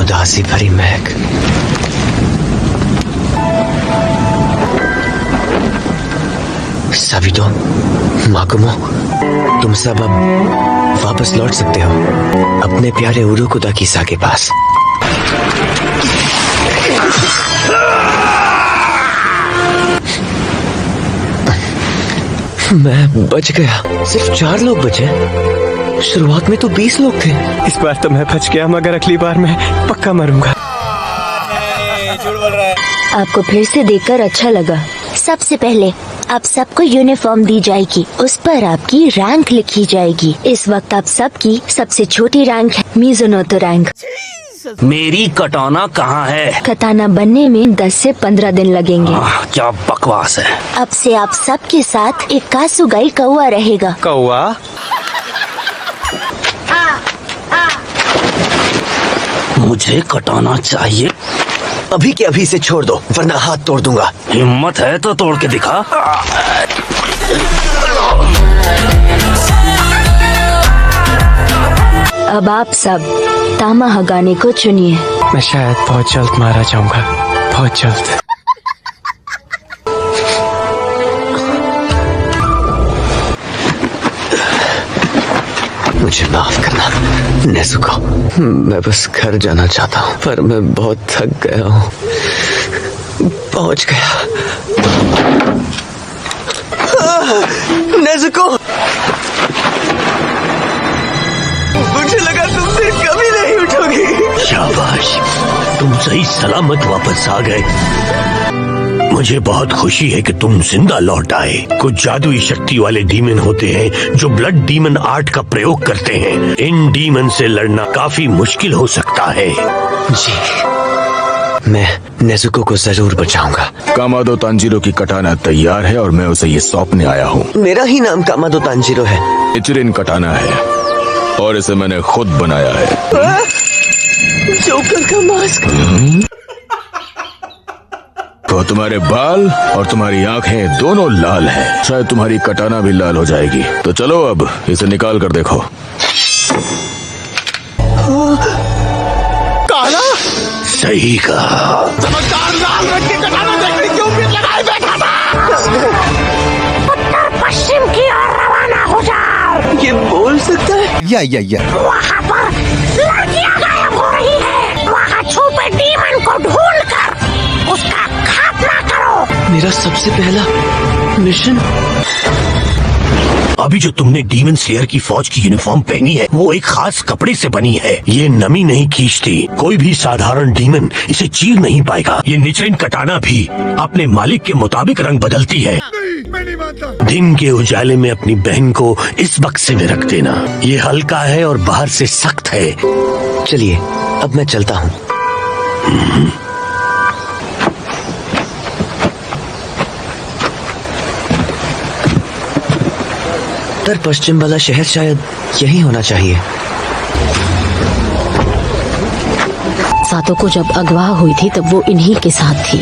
उदासी भरी महक। साविटो, माकुमो, तुम सब अब वापस लौट सकते हो अपने प्यारे उरुकुदाकीसा के पास। मैं बच गया। सिर्फ 4 लोग बचे। शुरुआत में तो 20 लोग थे। इस बार तो मैं बच गया, मगर अगली बार मैं पक्का मरूंगा। आपको फिर से देखकर अच्छा लगा। सबसे पहले आप सबको यूनिफॉर्म दी जाएगी, उस पर आपकी रैंक लिखी जाएगी। इस वक्त आप सबकी सबसे छोटी रैंक है मिज़ुनोतो रैंक। मेरी कटाना कहाँ है? कटाना बनने में 10 से 15 दिन लगेंगे। क्या बकवास है। अब से आप सबके साथ एक कासुगाई कौवा रहेगा। कौवा? मुझे कटाना चाहिए। अभी के अभी से छोड़ दो, वरना हाथ तोड़ दूंगा। हिम्मत है तो तोड़ के दिखा। अब आप सब तामा हगाने को चुनिए। मैं शायद बहुत जल्द मारा जाऊंगा, बहुत जल्द। मुझे माफ करना नेजुको, मैं बस घर जाना चाहता हूँ, पर मैं बहुत थक गया हूँ। पहुँच गया। नेजुको, मुझे लगा तुम फिर कभी नहीं उठोगी। शाबाश, तुम सही सलामत वापस आ गए। मुझे बहुत खुशी है कि तुम जिंदा लौट आए। कुछ जादुई शक्ति वाले डीमन होते हैं जो ब्लड डीमन आर्ट का प्रयोग करते हैं। इन डीमन से लड़ना काफी मुश्किल हो सकता है। जी, मैं नेजुको को जरूर बचाऊंगा। कामादो तांजीरो की कटाना तैयार है और मैं उसे ये सौंपने आया हूँ। मेरा ही नाम कामादो तांजीरो है। इचिरिन कटाना है और इसे मैंने खुद बनाया है। जोकर का मास्क। तो तुम्हारे बाल और तुम्हारी आंखें दोनों लाल हैं। शायद तुम्हारी कटाना भी लाल हो जाएगी। तो चलो अब इसे निकाल कर देखो। काला? सही कहा। चमकदार लाल रंग की कटाना देखने की उम्मीद लगाए बैठा था। उत्तर पश्चिम की ओर रवाना हो जाओ। ये बोल सकता है? या वहाँ पर लड़कियाँ गायब हो रही है। वहाँ छुपे डीमन को ढूंढकर उसका खात्मा करो। मेरा सबसे पहला मिशन। अभी जो तुमने डीमन स्लेयर की फौज की यूनिफॉर्म पहनी है वो एक खास कपड़े से बनी है। ये नमी नहीं खींचती। कोई भी साधारण डीमन इसे चीर नहीं पाएगा। ये निचरिन कटाना भी अपने मालिक के मुताबिक रंग बदलती है। दिन के उजाले में अपनी बहन को इस बक्से में रख देना। ये हल्का है और बाहर से सख्त है। चलिए अब मैं चलता हूँ। उत्तर पश्चिम वाला शहर शायद यही होना चाहिए। सातो को जब अगवा हुई थी तब वो इन्हीं के साथ थी।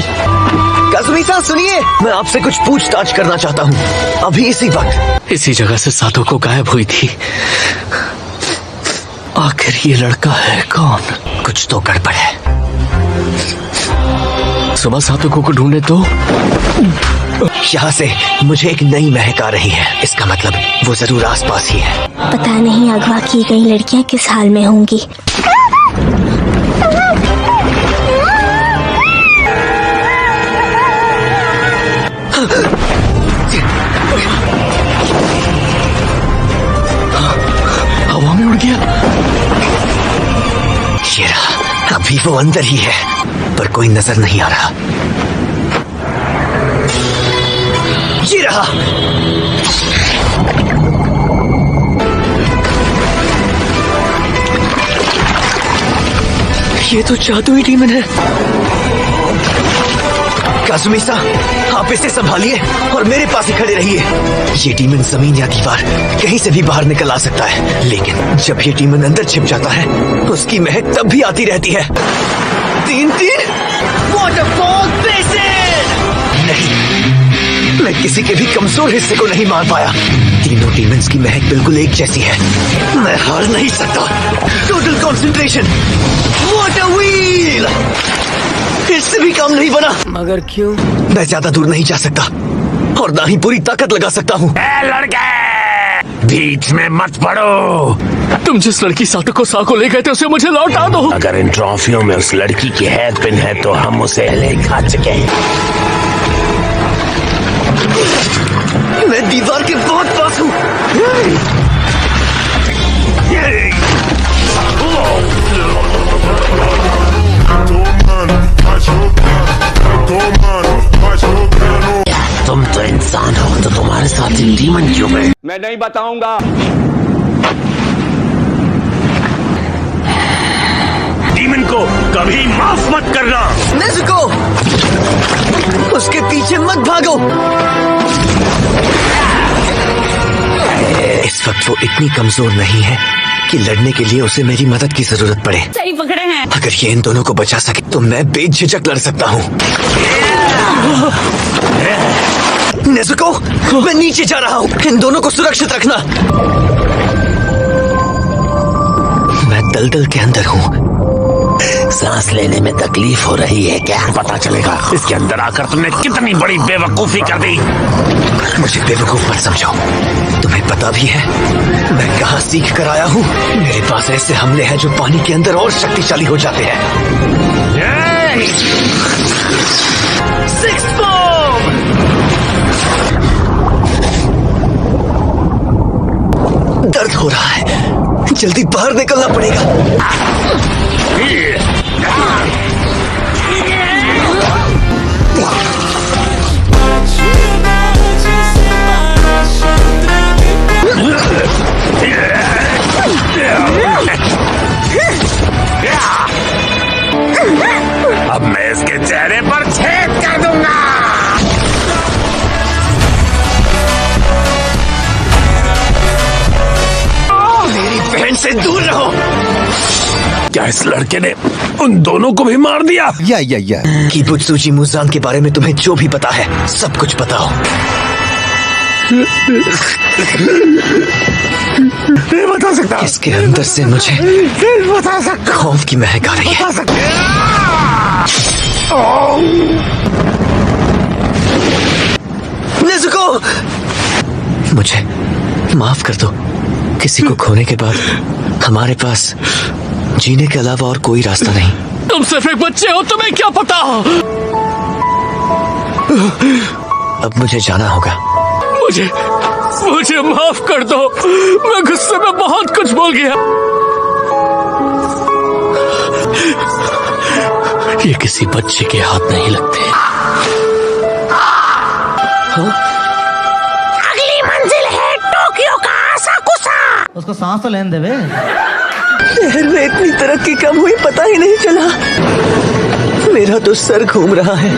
काजुमी-सान सुनिए, मैं आपसे कुछ पूछताछ करना चाहता हूँ। अभी इसी वक्त इसी जगह से सातो को गायब हुई थी। आखिर ये लड़का है कौन? कुछ तो गड़बड़ है। सुबह सातो को ढूंढे तो यहाँ से मुझे एक नई महक आ रही है। इसका मतलब वो जरूर आसपास ही है। पता नहीं अगवा की गई लड़कियाँ किस हाल में होंगी। हवा में उड़ गया। ये रहा, अभी वो अंदर ही है, पर कोई नजर नहीं आ रहा। ये रहा। ये तो जादुई डीमन है। काजुमी-सान, आप इसे संभालिए और मेरे पास ही खड़े रहिए। ये डीमन जमीन या दीवार कहीं से भी बाहर निकल आ सकता है, लेकिन जब ये डीमन अंदर छिप जाता है उसकी महक तब भी आती रहती है। 3-3 वॉटरफॉल बेसिन। नहीं, मैं किसी के भी कमजोर हिस्से को नहीं मार पाया। तीनों डीमंस की महक बिल्कुल एक जैसी है। मैं हार नहीं सकता। Total concentration. Water wheel. गुलाम नहीं बना। मगर क्यों? मैं ज्यादा दूर नहीं जा सकता और ना ही पूरी ताकत लगा सकता हूँ। लड़के बीच में मत पड़ो। तुम जिस लड़की साटोको को ले गए थे उसे मुझे लौटा दो। अगर इन ट्रॉफियों में उस लड़की की हेयर पिन है तो हम उसे ले खा चुके हैं। मैं दीवार के बहुत पास हूँ। तुम तो इंसान हो तो तुम्हारे साथ डीमन क्यों है? मैं नहीं बताऊंगा। डीमन को कभी माफ मत करना। नेज़ुको, उसके पीछे मत भागो। इस वक्त वो इतनी कमजोर नहीं है कि लड़ने के लिए उसे मेरी मदद की जरूरत पड़े। सही पकड़े हैं। अगर ये इन दोनों को बचा सके तो मैं बेझिझक लड़ सकता हूँ। नेज़ुको, मैं नीचे जा रहा हूँ। इन दोनों को सुरक्षित रखना। मैं दलदल के अंदर हूँ। सांस लेने में तकलीफ हो रही है क्या? पता चलेगा। इसके अंदर आकर तुमने कितनी बड़ी बेवकूफी कर दी। मुझे बेवकूफ मत समझो। तुम्हें पता भी है मैं कहाँ सीख कर आया हूँ। मेरे पास ऐसे हमले हैं जो पानी के अंदर और शक्तिशाली हो जाते हैं। Six bomb! दर्द हो रहा है, जल्दी बाहर निकलना पड़ेगा। अब मैं इसके चेहरे पर छेद कर दूंगा। मेरी बहन से दूर रहो। क्या इस लड़के ने उन दोनों को भी मार दिया? किबुत्सुजी मुज़ान के बारे में तुम्हें जो भी पता है सब कुछ बताओ। नहीं बता सकता। इसके अंदर से मुझे नहीं बता सकता। खौफ की महक आ रही है। नेज़ुको, मुझे माफ कर दो। किसी को खोने के बाद हमारे पास जीने के अलावा और कोई रास्ता नहीं। तुम सिर्फ एक बच्चे हो, तुम्हें क्या पता? अब मुझे जाना होगा। मुझे माफ कर दो। मैं गुस्से में बहुत कुछ बोल गया। ये किसी बच्चे के हाथ नहीं लगते। अगली मंजिल है टोक्यो का आसाकुसा। उसको सांस तो लेने देवे। शहर में इतनी तरक्की कब हुई पता ही नहीं चला। मेरा तो सर घूम रहा है।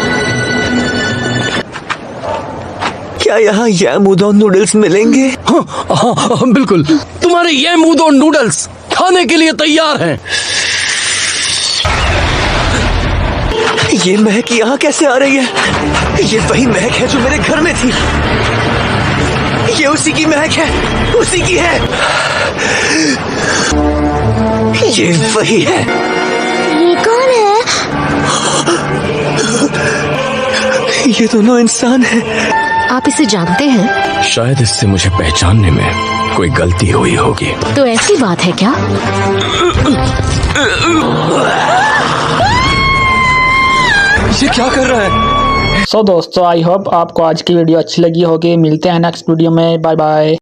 क्या यहाँ यामुदोन नूडल्स मिलेंगे? हाँ, बिल्कुल। तुम्हारे ये यामुदोन नूडल्स खाने के लिए तैयार हैं। ये महक यहाँ कैसे आ रही है? ये वही महक है जो मेरे घर में थी। ये उसी की महक है, उसी की है। ये वही है। ये कौन है? ये दोनों इंसान हैं। आप इसे जानते हैं? शायद इससे मुझे पहचानने में कोई गलती हुई होगी। तो ऐसी बात है क्या? ये क्या कर रहा है? दोस्तों आई होप आपको आज की वीडियो अच्छी लगी होगी। मिलते हैं नेक्स्ट वीडियो में। Bye bye.